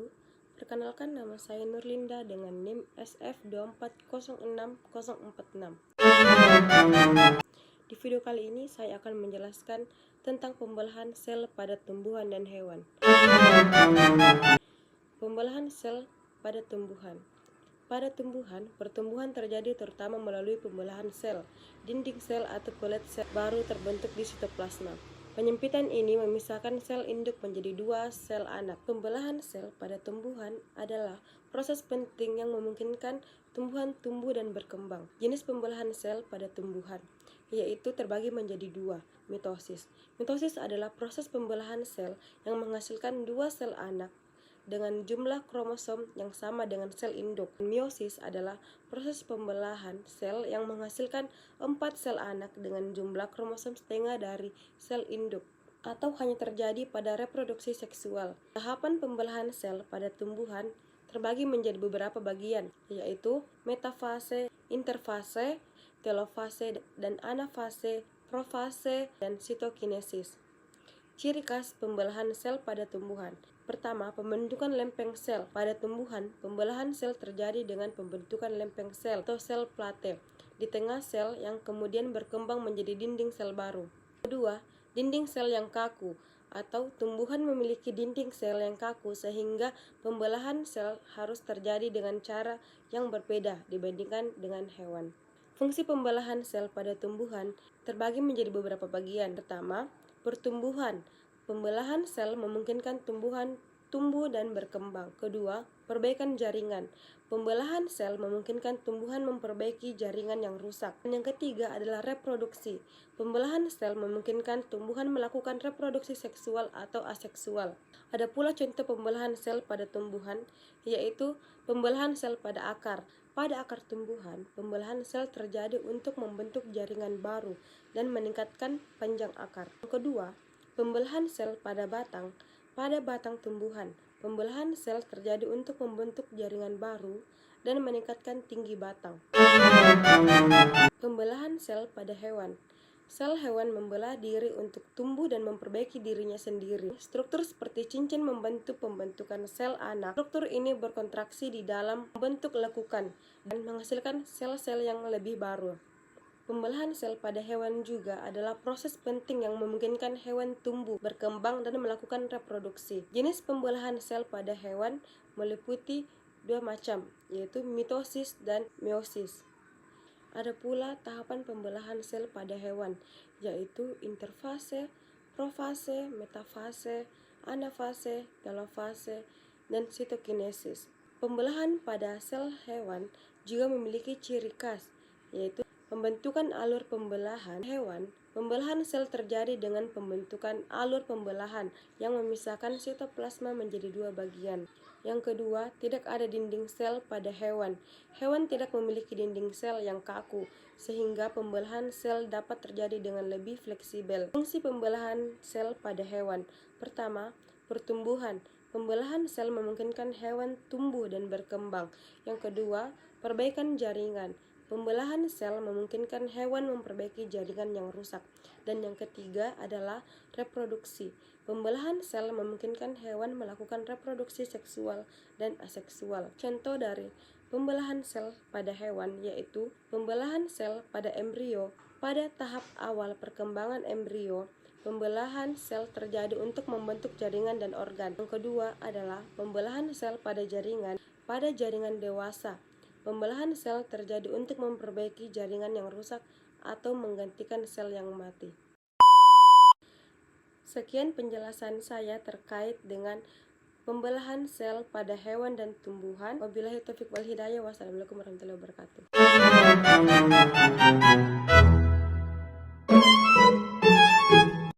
wabarakatuh. Perkenalkan, nama saya Nurlinda dengan NIM SF2406046. Di video kali ini saya akan menjelaskan tentang pembelahan sel pada tumbuhan dan hewan. Pembelahan sel pada tumbuhan. Pada tumbuhan, pertumbuhan terjadi terutama melalui pembelahan sel. Dinding sel atau pelet sel baru terbentuk di sitoplasma. Penyempitan ini memisahkan sel induk menjadi dua sel anak. Pembelahan sel pada tumbuhan adalah proses penting yang memungkinkan tumbuhan tumbuh dan berkembang. Jenis pembelahan sel pada tumbuhan yaitu terbagi menjadi dua, mitosis. Mitosis adalah proses pembelahan sel yang menghasilkan dua sel anak dengan jumlah kromosom yang sama dengan sel induk. Meiosis adalah proses pembelahan sel yang menghasilkan 4 sel anak dengan jumlah kromosom setengah dari sel induk, atau hanya terjadi pada reproduksi seksual. Tahapan pembelahan sel pada tumbuhan terbagi menjadi beberapa bagian, yaitu metafase, interfase, telofase, dan anafase, profase, dan sitokinesis. Ciri khas pembelahan sel pada tumbuhan. Pertama, pembentukan lempeng sel. Pada tumbuhan, pembelahan sel terjadi dengan pembentukan lempeng sel atau sel plate di tengah sel yang kemudian berkembang menjadi dinding sel baru. Kedua, dinding sel yang kaku atau tumbuhan memiliki dinding sel yang kaku sehingga pembelahan sel harus terjadi dengan cara yang berbeda dibandingkan dengan hewan. Fungsi pembelahan sel pada tumbuhan terbagi menjadi beberapa bagian. Pertama, pertumbuhan. Pembelahan sel memungkinkan tumbuhan tumbuh dan berkembang. Kedua, perbaikan jaringan. Pembelahan sel memungkinkan tumbuhan memperbaiki jaringan yang rusak. Dan yang ketiga adalah reproduksi. Pembelahan sel memungkinkan tumbuhan melakukan reproduksi seksual atau aseksual. Ada pula contoh pembelahan sel pada tumbuhan, yaitu pembelahan sel pada akar. Pada akar tumbuhan, pembelahan sel terjadi untuk membentuk jaringan baru dan meningkatkan panjang akar. Yang kedua, pembelahan sel pada batang. Pada batang tumbuhan, pembelahan sel terjadi untuk membentuk jaringan baru dan meningkatkan tinggi batang. Pembelahan sel pada hewan. Sel hewan membelah diri untuk tumbuh dan memperbaiki dirinya sendiri. Struktur seperti cincin membantu pembentukan sel anak. Struktur ini berkontraksi di dalam membentuk lekukan dan menghasilkan sel-sel yang lebih baru. Pembelahan sel pada hewan juga adalah proses penting yang memungkinkan hewan tumbuh, berkembang, dan melakukan reproduksi. Jenis pembelahan sel pada hewan meliputi dua macam, yaitu mitosis dan meiosis. Ada pula tahapan pembelahan sel pada hewan, yaitu interfase, profase, metafase, anafase, telofase, dan sitokinesis. Pembelahan pada sel hewan juga memiliki ciri khas, yaitu pembentukan alur pembelahan hewan. Pembelahan sel terjadi dengan pembentukan alur pembelahan yang memisahkan sitoplasma menjadi dua bagian. Yang kedua, tidak ada dinding sel pada hewan. Hewan tidak memiliki dinding sel yang kaku, sehingga pembelahan sel dapat terjadi dengan lebih fleksibel. Fungsi pembelahan sel pada hewan. Pertama, pertumbuhan. Pembelahan sel memungkinkan hewan tumbuh dan berkembang. Yang kedua, perbaikan jaringan. Pembelahan sel memungkinkan hewan memperbaiki jaringan yang rusak. Dan yang ketiga adalah reproduksi. Pembelahan sel memungkinkan hewan melakukan reproduksi seksual dan aseksual. Contoh dari pembelahan sel pada hewan yaitu pembelahan sel pada embrio. Pada tahap awal perkembangan embrio, pembelahan sel terjadi untuk membentuk jaringan dan organ. Yang kedua adalah pembelahan sel pada jaringan. Pada jaringan dewasa, pembelahan sel terjadi untuk memperbaiki jaringan yang rusak atau menggantikan sel yang mati. Sekian penjelasan saya terkait dengan pembelahan sel pada hewan dan tumbuhan. Wabillahi taufiq wal hidayah. Wassalamualaikum warahmatullahi wabarakatuh.